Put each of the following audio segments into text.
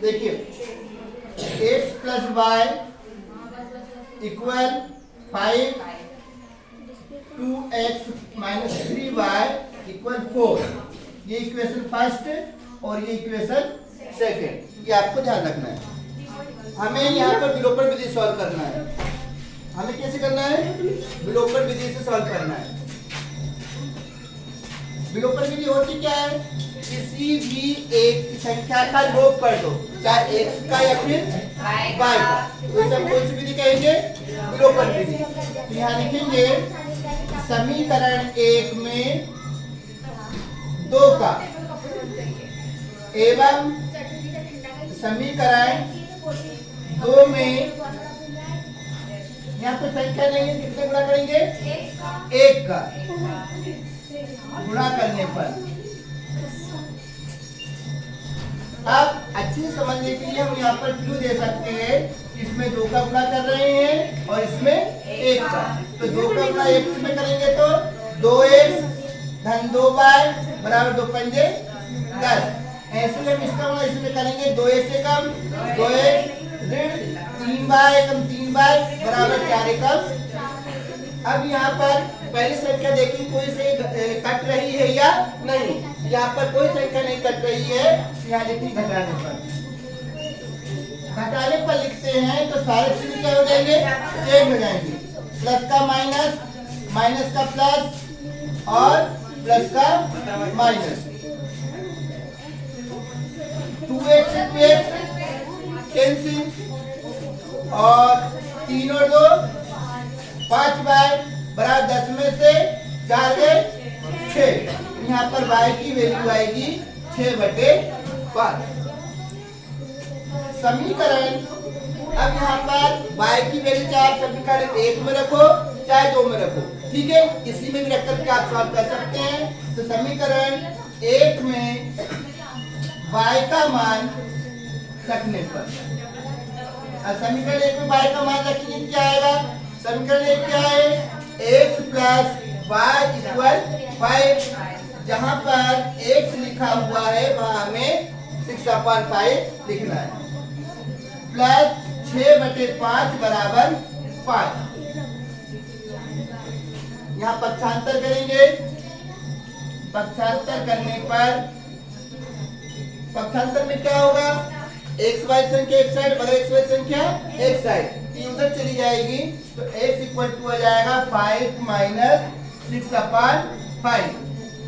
देखिए x plus y equal 5, 2x minus 3y equal 4। ये equation first और ये इक्वेशन सेकंड, ये आपको ध्यान रखना है। हमें यहाँ पर विलोपन विधि सॉल्व करना है। हमें कैसे करना है? विलोपन विधि से सॉल्व करना है। विलोपन विधि होती क्या है? किसी भी एक संख्या का लोप कर दो, चाहे x का या फिर y का, तो इसे हम कौन सी विधि कहेंगे? विलोपन विधि। तो यहाँ लिखेंगे समीकरण 1 में 2 का एवं समीकरण 2 में, यहाँ पे संख्या नहीं है, कितने गुणा करेंगे? 1 का गुणा करने पर। अब अच्छे से समझने के लिए हम यहाँ पर क्लू दे सकते हैं, इसमें 2 का गुणा कर रहे हैं और इसमें 1 का। तो 2 का गुणा 1 में करेंगे तो 2x धन 2y बराबर 2 पंजे 10। ऐसे हम इसका गुणा इसमें करेंगे 2x से कम 2x ऋण 3y कम 3y बराबर 4 कम। अब यहाँ पर पहली संख्या देखिए कोई से कट रही है या नहीं। यहाँ पर कोई संख्या नहीं कट रही है, यहाँ देखिए घटाने पर लिखते हैं तो सारे चिन्ह क्या हो जाएंगे? चेंज हो जाएंगे। प्लस का माइनस, माइनस का प्लस और प्लस का माइनस। 2x से 2x कैंसिल और 3 और 2 5y बराबर 10 में से 4 गए 6। यहाँ पर y की वैल्यू आएगी 6/5। समीकरण, अब यहाँ पर y की वैल्यू चाहे समीकरण 1 में रखो चाहे 2 में रखो, ठीक है, किसी में भी रखकर के आप सॉल्व कर सकते हैं। तो समीकरण 1 में y का मान रखने पर, समीकरण 1 में y का मान रखेंगे क्या आएगा? समीकरण 1 क्या है? x plus y equal 5। जहां पर x लिखा हुआ है वहां हमें 6/5 लिखना है। प्लस 6/5 बराबर 5। यहाँ पक्षांतर करेंगे। पक्षांतर करने पर पक्षांतर में क्या होगा? x y संख्या एक साइड बगैर x y संख्या एक साइड, उधर चली जाएगी तो x इक्वल टू हो जाएगा 5 माइनस 6/5।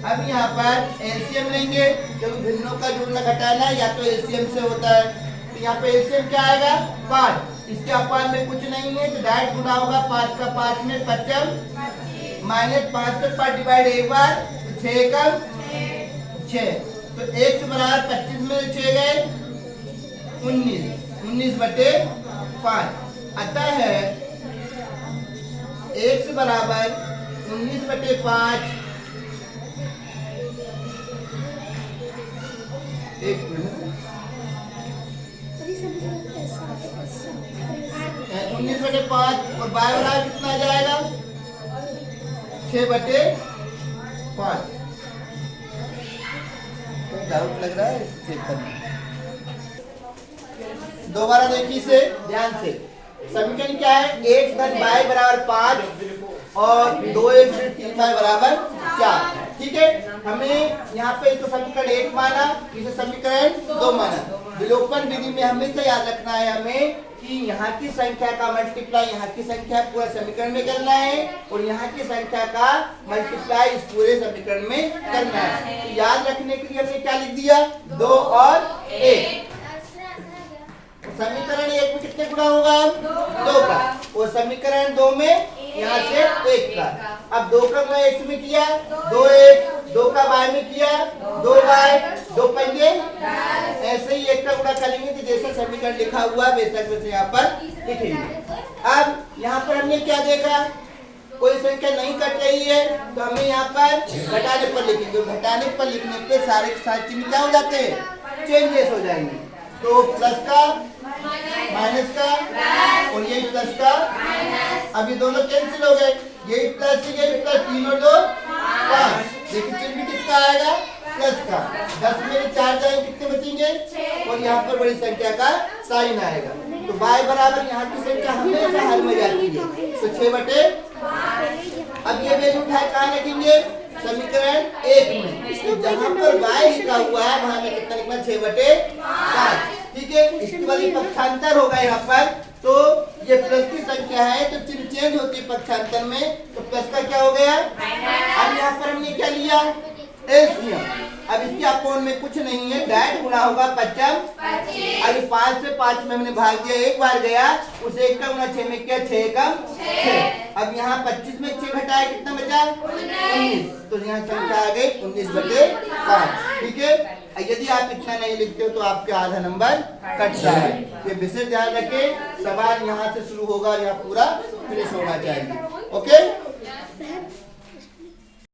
अब यहाँ पर एलसीएम लेंगे, जब भिन्नों का जोड़ना घटाना या तो एलसीएम से होता है। तो यहाँ पे एलसीएम क्या आएगा? 5। इसके अपान में कुछ नहीं है तो डायरेक्ट गुणा होगा। 5 का 5 में 25 माइनस 5 से 5 डिवाइड एक बार, 6 का 6। तो x बराबर 25 में 6 गए 19/5। अतः है x बराबर 19/5। एक मिनट, 19/5 और y बराबर कितना आ जाएगा? 6/5। डाउट लग रहा है, चेक करना। दोबारा देखिए से ध्यान से। समीकरण क्या है? x धन y बराबर 5 और 2x ऋण 3y बराबर 4, ठीक है। हमें यहाँ पे तो समीकरण 1 माना, इसे समीकरण 2 माना। विलोपन विधि में हमेशा याद रखना है हमें कि यहाँ की संख्या का मल्टीप्लाई यहाँ की संख्या पूरा समीकरण में करना है और यहाँ की संख्या का मल्टीप्लाई इस पूरे समीकरण में करना है। तो याद रखने के लिए हमने क्या लिख दिया? 2 और 1। समीकरण 1 में कितने गुणा होगा? 2 का, और समीकरण 2 में यहाँ से 1 का। अब 2 का गुणा x में किया 2x, 2 का y में किया 2y, 2 पंजे। ऐसे ही 1 का गुणा करेंगे तो जैसा समीकरण लिखा हुआ है वैसा वैसे यहाँ पर लिखेंगे। अब यहाँ पर हमने क्या देखा? कोई संख्या नहीं कट रही है तो हमें यहाँ पर घटाने पर लिखेंगे। घटाने पर लिखने पे सारे चिन्ह क्या हो जाते हैं? चेंजेस हो जाएंगे। तो प्लस का माइनस का और यही प्लस का, अब ये दोनों कैंसिल हो गए। यही प्लस से यही प्लस, 3 और 2 5। देखिए चिन्ह किसका आएगा? प्लस का। 10 में 4 जाएंगे कितने बचे? लिखेंगे और यहाँ पर बड़ी संख्या का साइन आएगा। तो y बराबर यहाँ की संख्या हमेशा हर में जाती है, तो 6/। अब ये वैल्यू उठाए कहाँ रखेंगे, समीकरण 1 में। तो जहाँ पर y लिखा हुआ है वहां में कितना लिखना, 6/5। ठीक है, इसकी वाली पक्षांतर होगा यहाँ पर, तो ये प्लस की संख्या है तो चिन्ह चेंज होती है पक्षांतर में, तो प्लस का क्या हो गया। अब यहाँ पर हमने क्या लिया, एलसीएम। अब इसके अपोन में कुछ नहीं है, डायरेक्ट गुणा होगा 25। अभी 5 से 5 में हमने भाग दिया, एक बार गया, उस 1 का गुणा 6 में किया, 6 कम 6। अब यहाँ 25 में 6 घटाया कितना बचा, 19। तो यहाँ संख्या आ गई 19/5। ठीक है, यदि आप इतना नहीं लिखते हो तो आपके आधा नंबर कटता है। ये विशेष ध्यान रखें, सवाल यहाँ से शुरू होगा और यहाँ पूरा फिनिश होना चाहिए। ओके।